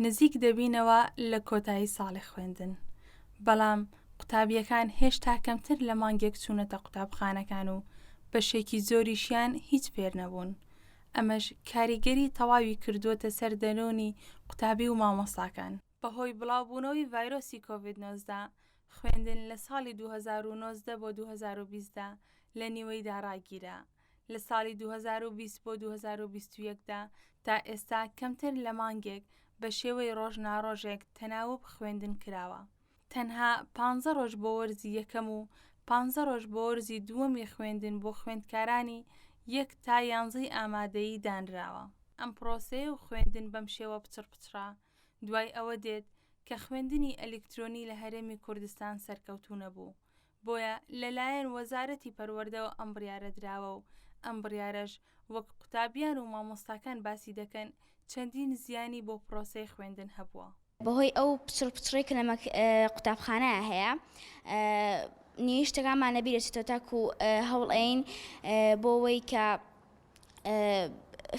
نزیک دەبینەوە لە کۆتایی ساڵی خوێندن، بەڵام قوتابیەکان هێشتا کەمتر لە مانگێک چوونەتە قوتابخانەکان و بەشێکی زۆریشیان هیچ فێر نەبوون. ئەمەش کاریگەری تەواوی کردووەتە سەر دەرۆنی قوتابی و مامۆستاکان. بەهۆی بڵاوبوونەوەی ڤایرۆسی کۆڤید-19 خوێندن لە ساڵی 2019 بۆ 2020دا لە نیوەیدا ڕاگیرە. لە ساڵی 2020 بۆ 2021دا تا ئێستا کەمتر لە مانگێک بە شێوەی ڕۆژناڕۆژێک تەناوب خوێندن کراوە. تەنها 15 ڕۆژ بۆ وەرزی یەکەم و 15 ڕۆژ بۆ وەرزی دووەمی خوێندن بۆ خوێندکارانی 1 تا 11 ئامادەیی دانراوە. ئەم پرۆسەیە و خوێندن بەم شێوە پچڕ دوای ئەوە دێت کە خوێندنی ئەلکترۆنی لە هەرێمی کوردستان سەرکەوتوو نەبوو. بۆیە لەلایەن وەزارەتی پەروەردەوە ئەم بڕیارە دراوە و ئەم بڕیارەش وەک قوتابیان و مامۆستاکان باسی دەکەن چەندین زیانی بۆ پرۆسەی خوێندن هەبووە. بەهۆی ئەو پچڕی کە لەمە قوتابخانەیە هەیە نیش شتەکانمان نەبیرێتێتەوە تاکو هەوڵ بۆ ئەوەی کە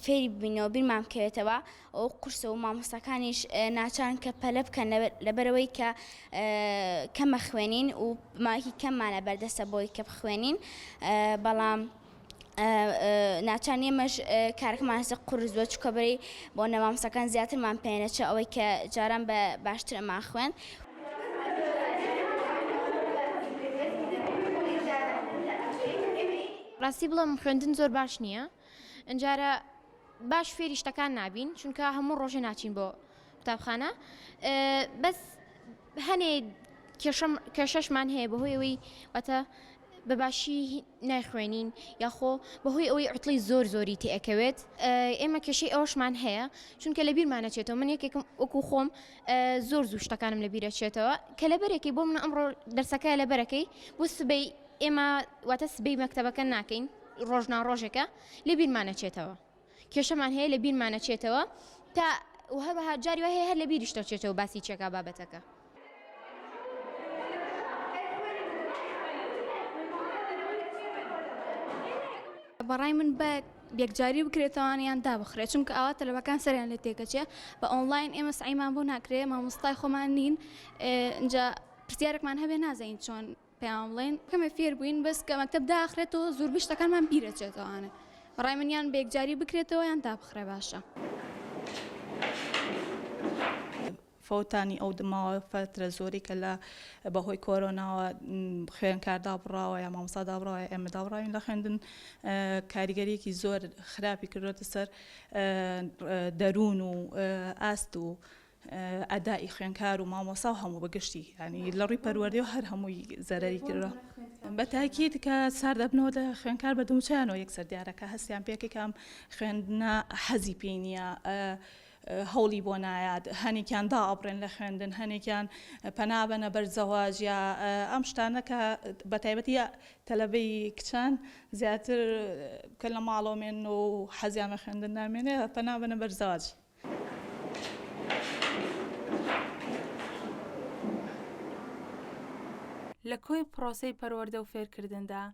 فێری ببینەوە بیرمان بکەوێتەوە ئەو قورسە و مامۆستاکانیش ناچارن کە پەلە بکەن لەبەرەوەی کە کەمە خوێنین و ماوەیەکی کەممانە بەردەستە بۆی کە بخوێنین، بەڵام ناچار ئێمەش کارەکەمان هەستە قورس وە چووکە بەرەی بۆ نەمامۆستاکان زیاترمان پێێنەچە ئەوەی کە جاران بە باشتر ئەمان خوێن. ڕاستی بڵم خوێندن زۆر باش نییە، ئەجارە باش فێری شتەکان نابین چونکە هەموو ڕۆژێ ناچین بۆ قوتابخانە، بەس هەنێ کێشەشمان هەیە بەهۆی ئەوەی واتە بەباشی نایخوێنین یاخۆ بەهۆی ئەوەی عوتڵی زۆری تێئەکەوێت. ئێمە کێشەی ئەوەشمان هەیە چونکە لە بیرمانەچێتەوە. من یەکێکم وەکو خۆم زۆر زوو شتەکانم لە بیرەچێتەوە کە لە بەرەکەی بۆ منە ئەمڕۆ دەرسەکە لە بەرەکەی بۆ سبەی ئێمە واتە سبەی مەکتەبەکە ناکەین ڕۆژناڕۆژێکە لە بیرمانەچێتەوە. کێشەمان هەیە لە بیرمانەچێتەوە تا هەروەها جاری وای هەیە هەر لە بیریشتەچێتەوە باسی چێکا بابەتەکە. بەڕای من بە یەکجاری بکرێتەوەیان دابخرێت چونکە ئەوە تەلەبەکان سەریان لە تێکەچێ بە ئۆنلاین ئێمە سعیمان بۆ ناکرێت مامۆستای خۆمان نین اینجا پرسیارێکمان هەبێ نازانین چۆن پێیان بڵێن کەمە فێر بووین بەس کە مەکتەب داخرێتەوە زۆربەی شتەکانمان بیرەچێتەوەوانە. بەڕای منیان بە یەکجاری بکرێتەوە یان دابخرێ باشە. فەوتانی ئەو دماوە فترە زۆری کە لە بەهۆی کۆرۆناوە خوێنکار دابڕاوە یا مامۆستا دابڕاوە ئێمە دابڕاوین لە خوێندن کاریگەریەکی زۆر خراپی کردوتە سەر دەروون و ئاست و ئەدای خوێنکار و مامۆستا و هەموو بەگشتی ینی لە ڕووی پەروەردەوە هەر هەمووی زەرەری کردووە. بە تاکید کە سار دەبنەوە لە خوێنکار بە دووچیانەوە یەکسەر دیارەکە هەستیان پێکێکام خوێندنە حەزی پێی نییە، هەوڵی بۆ نایات، هەنێکیان داڕێن لە خوێندن، هەنێکیان پەنابەنە بەرزەواج یا ئەم شتانە کە بە تایبەتی تەلەبەی کچان زیاتر کە لە ماڵۆمێن و حەزیان بە خوێندن نامێنێ پەنابەنە بەرزەواج. لە کۆی پرۆسەی پەروەردە و فێرکردندا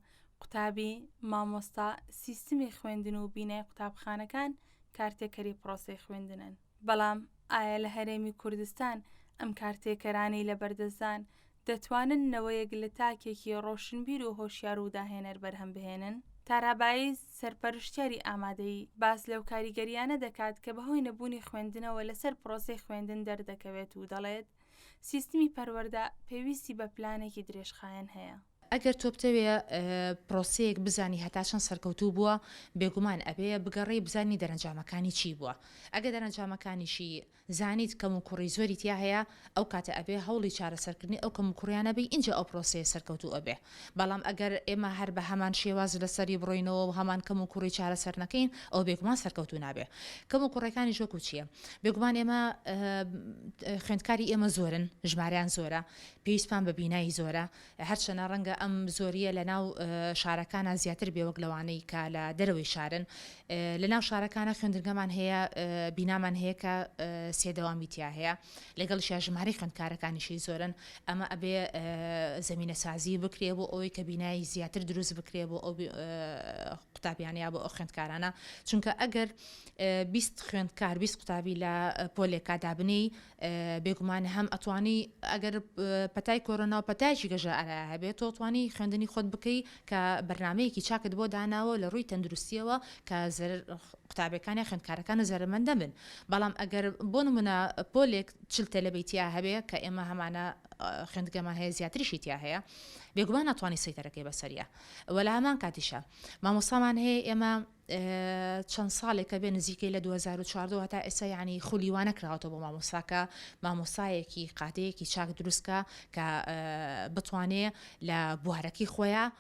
قوتابی، مامۆستا، سیستمی خوێندن و بینای قوتابخانەکان کارتێکەری پرۆسەی خوێندنن. بەڵام ئایا لە هەرێمی کوردستان ئەم کارتێکەرانی لە بەردەستان دەتوانن نەوەیەک لە تاکێکی ڕۆشنبیر و هۆشیار و داهێنەر بەرهەم بهێنن؟ تارابایز سەرپەرشتیاری ئامادەی باس لەو کاریگەریانە دەکات کە بەهۆی نەبوونی خوێندنەوە لەسەر پرۆسەی خوێندن دەردەکەوێت و دەڵێت سیستمی پەروەردە پێویستی بە پلانێکی درێژخایەن هەیە. ئەگەر تۆ بتەوێ پرۆسەیەک بزانی هەتا چەند سەرکەوتوو بووە بێگومان ئەبێ بگەڕێ بزانی دەرەنجامەکانی چی بووە. ئەگە دەرەنجامەکانیشی زانیت کەم و کوڕی زۆری تیا هەیە ئەو کاتە ئەبێ هەوڵی چارەسەرکردنی ئەو کەم و کوڕیانە بێ اینجا ئەو پرۆسەیە سەرکەوتوو ئەبێ. بەڵام ئەگەر ئێمە هەر بە هەمان شێواز لەسەری بڕۆینەوە و هەمان کەم و کوڕی چارەسەر نەکەین ئەو بێگومان سەرکەوتوو نابێ. کەم و کوڕەکانی ژۆک و چییە؟ بێگومان ئێمە خوێندکاری ئێمە زۆرن، ژماریان زۆرە، پێویستمان بە بینایی زۆرە، هەرچەنە ڕەنگە ئەم زۆریە لە ناو شارەکانە زیاتر بێ وەک لەوانەی کە لە دەرەوەی شارن لە ناو شارەکانە خوێندنگەمان هەیە بینامان هەیە کە سێدەوامی تیا هەیە لەگەڵ ژمارەی خوێندکارەکانیشی زۆرن ئەمە ئەبێ زمینە سازی بکرێ بۆ ئەوەی کە بینایی زیاتر دروست بکرێ بۆ ئەو قوتابیانەیە بۆ ئەو خوێندکارانە چونکە ئەگەر 20 خوێندکار 20 قوتابی لە پۆلێکا دابنەی بێگومانە هەم ئەتوانی ئەگەر پەتای کۆرۆنا و پەتایکی گەژە ئەلا هەبێت تۆ توانی خوێندنی خۆت بکەی کە بەرنمەیەکی چاکت بۆ داناوە لە ڕووی تەندروستیەوە کە قوتابەکانی خوێندکارەکانە زەرمەندە من بەڵام ئەگەر بۆ نمونە پۆلێک چل تەلەبەیتیا هەبێ کە ئێمە هەمانە خوێندگەمان هەیە زیاتریشی تیا هەیە بێگومان ناتوانانی سەیتەرەکەی بەسەریە وەلا هەمان کاتیشە مامۆستامان هەیە ئێمە چەند ساڵێکە بێ نزیکەی لە 2014 تا ئێستا یعنی خولیوانە کراوەتەوە بۆ مامۆستاکە مامۆستایەکی قادەیەکی چاک دروستکە کە بتوانێ لە بوارەکەی خۆیان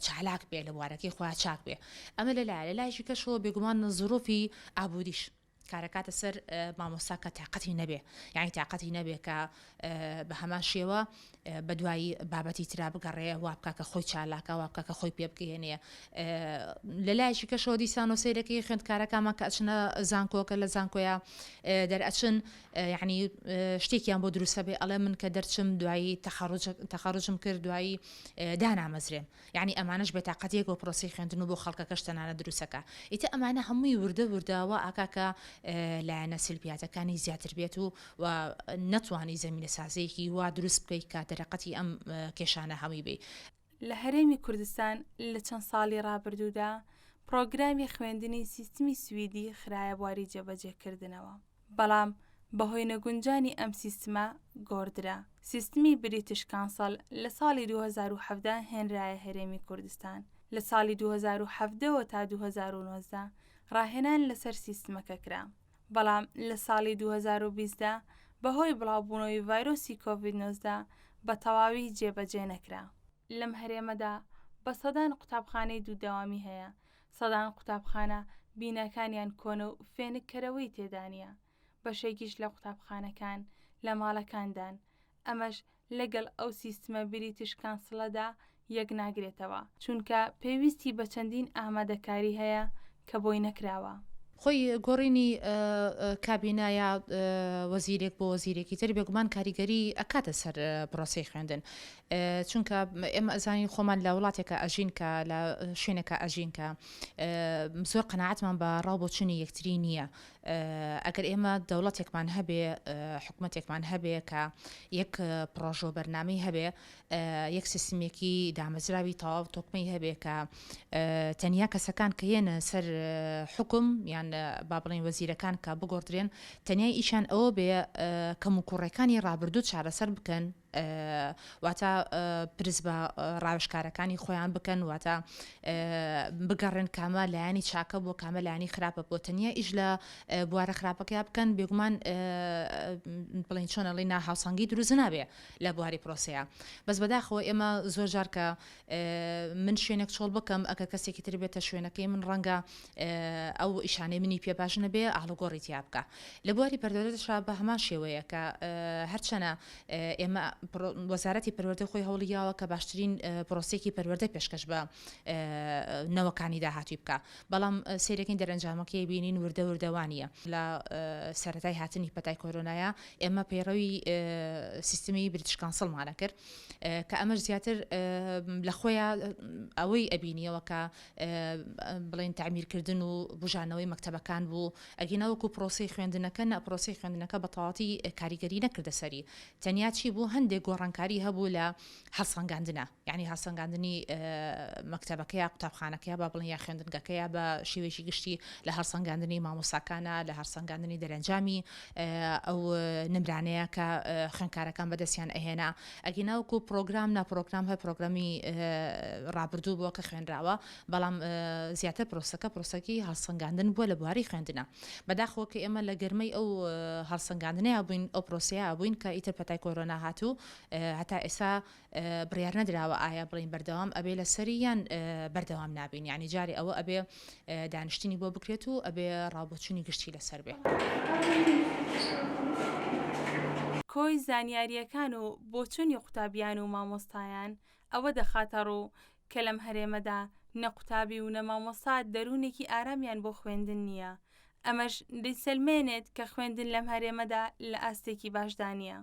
چالاک بێ لە بوارەکەی خۆیان چاک بێ ئەمە لە لایشی کەشەوە بێگومان زۆرۆفی ئابووریش کارەکاتە سەر مامۆستاکە تااقەتی نەبێ یعنی تااقەتی نەبێ کە بە هەمان شێوە بە دوایی بابەتی ترا بگەڕێ وا بکە کە خۆی چالاکە وا بکە کە خۆی پێ بگەێنێ لە لایشی کەشەوە دیسان و سیرەکەی خوێندکارەکەمان کە ئەچنە زانکۆکە لە زانکۆیە دەرئەچن یعنی شتێکیان بۆ دروستە بێ ئەڵێ من کە دەرچم دوایی تەخەڕوجم کرد دوایی دانامەزرێم یعنی ئەمانش بێ تااقەتێک بۆ پرۆسی خوێندن و بۆ خەڵکەکەش تەنانە دروستەکە ئیتە ئەمانە هەمووی وردەوە ئاکاکە لایەنە سلبیاتەکانی زیاتر بێت و نەتوانی زمینە سازەیەکی وا دروست بکەیت کە دەرەقەتی ئەم کێشانە هەمووی بێ لە هەرێمی کوردستان لە چەند ساڵی ڕابردوودا پرۆگرامی خوێندنی سیستمی سویدی خرایە بواری جێبەجێکردنەوە بەڵام بەهۆی نەگونجانی ئەم سیستمە گۆڕدرا سیستمی بریتیش کانسەڵ لە ساڵی 2017 هێنرایە هەرێمی کوردستان لە ساڵی 2017 تا 2019 ڕاهێنان لەسەر سیستمەکە کرا بەڵام لە ساڵی 2020دا بەهۆی بڵاوبوونەوەی ڤایرۆسی کۆڤید-19 بە تەواوی جێبەجێ نەکرا لەم هەرێمەدا بە سەدان قوتابخانەی دوودەوامی هەیە سەدان قوتابخانە بینەکانیان کۆنە و فێنکەرەوەی تێدانە بەشێکیش لە قوتابخانەکان لە ماڵەکاندان ئەمەش لەگەڵ ئەو سیستمە بریتیش کانسڵەدا یەک ناگرێتەوە چونکە پێویستی بە چەندین ئامادەکاری هەیە کە بۆی نەکراوە خۆی گۆڕینی کابینایە وەزیرێک بۆ وەزیرێکی تر بێگومان کاریگەری ئەکاتە سەر پرۆسی خوێندن چونکە ئێمە ئەزانی خۆمان لە وڵاتێکە ئەژین کە لە شوێنێکە ئەژین کە زۆر قەناعەتمان بە ڕاوبۆچنی یەکتری نییە ئەگەر ئێمە دەوڵەتێکمان هەبێ حکوومەتێکمان هەبێ کە یەک پرۆژە و بەرنامەی هەبێ یەک سیستمێکی دامەزراوی تەواو تۆکمەی هەبێ کە تەنیا کەسەکان کە یێنە سەر حکم یان با بڵین وەزیرەکان کە بگۆڕدرێن تەنیا ئیشان ئەوە بێ کەم و کوڕەکانی ڕابردوو چارەسەر بکەن واتە پرس بە ڕاوشکارەکانی خۆیان بکەن واتە بگەڕێن کامە لایانی چاکە بۆ کامە لایانی خراپە بۆ تەنیا ئیش لە بوارە خراپەکە بکەن بێگومان بڵین چۆنەڵی ناهاوسەنگی دروست نابێ لە بواری پرۆسەیە بەس بەداخەوە ئێمە زۆر جار کە من شوێنێک چۆڵ بکەم ئەگەر کەسێکی تر بێتە شوێنەکەی من ڕەنگە ئەو ئیشانەی منی پێ باش نەبێ ئاڵگۆڕی تیا بکە لە بواری پەروەردەشا بە هەمان شێوەیە کە هەرچەنە ئێمە وەزارەتی پەروەردە خۆی هەوڵیاوە کە باشترین پرۆسێکی پەروەردە پێشکەش بە نەوەکانی داهاتوی بکە بەڵام سیرەکەین دەرەنجامەکەی بینین وردەوانیە لە سەرەتای هاتنی پەتای کۆرۆنایە ئێمە پەیڕەوی سیستمی بریتیش کانسڵمانە کرد کە ئەمەش زیاتر لە خۆیان ئەوەی ئەبینیەوە کە بڵین تعمیرکردن و بژانەوەی مەکتەبەکان بوو ئەگەنەوەکو پرۆسی خوێندنەکە پرۆسی خوێندنەکە بە تەواوی کاریگەری نەکردە سەری تەنیا چی بوو هەندێک گۆڕانکاری هەبوو لە هەڵسەنگاندنە یعنی هەڵسەنگاندنی مەکتەبەکەیە قوتابخانەکەیە با بڵین یا خوێندنگەکەیە بە شێوێکی گشتی لە هەڵسەنگاندنی مامۆستاکانە لە هەڵسەنگاندنی دەرەنجامی ئەو نمرانەیە کە خوێندکارەکان بەدەستیان ئەهێنا ئەگەناوەکو پرۆگرام ناپرۆگرام هەیە پرۆگرامی ڕابردوو بووە کە خوێنراوە بەڵام زیاتر پرۆسەکی هەڵسەنگاندن بووە لە بواری خوێندنە بەداخەوە کە ئێمە لە گەرمەی ئەو هەڵسەنگاندنەیە بووین ئەو پرۆسەیە بووین کە ئیتر پەتای کۆرۆنا هاتوو هەتا ئێستا بڕیار نەدراوە ئایا بڵین بەردەوام ئەبێ لە سەری یان بەردەوام نابین یعنی جاری ئەوە ئەبێ دانیشتنی بۆ بکرێت و ئەبێ ڕابۆچوونی گشتی لەسەر بێ کۆی زانیاریەکان و بۆچوونی قوتابیان و مامۆستایان ئەوە دەخاتە ڕوو کە لەم هەرێمەدا نە قوتابی و نە مامۆستا دەروونێکی ئارامیان بۆ خوێندن نییە. ئەمەش دەیسەلمێنێت کە خوێندن لەم هەرێمەدا لە ئاستێکی باشدا نییە.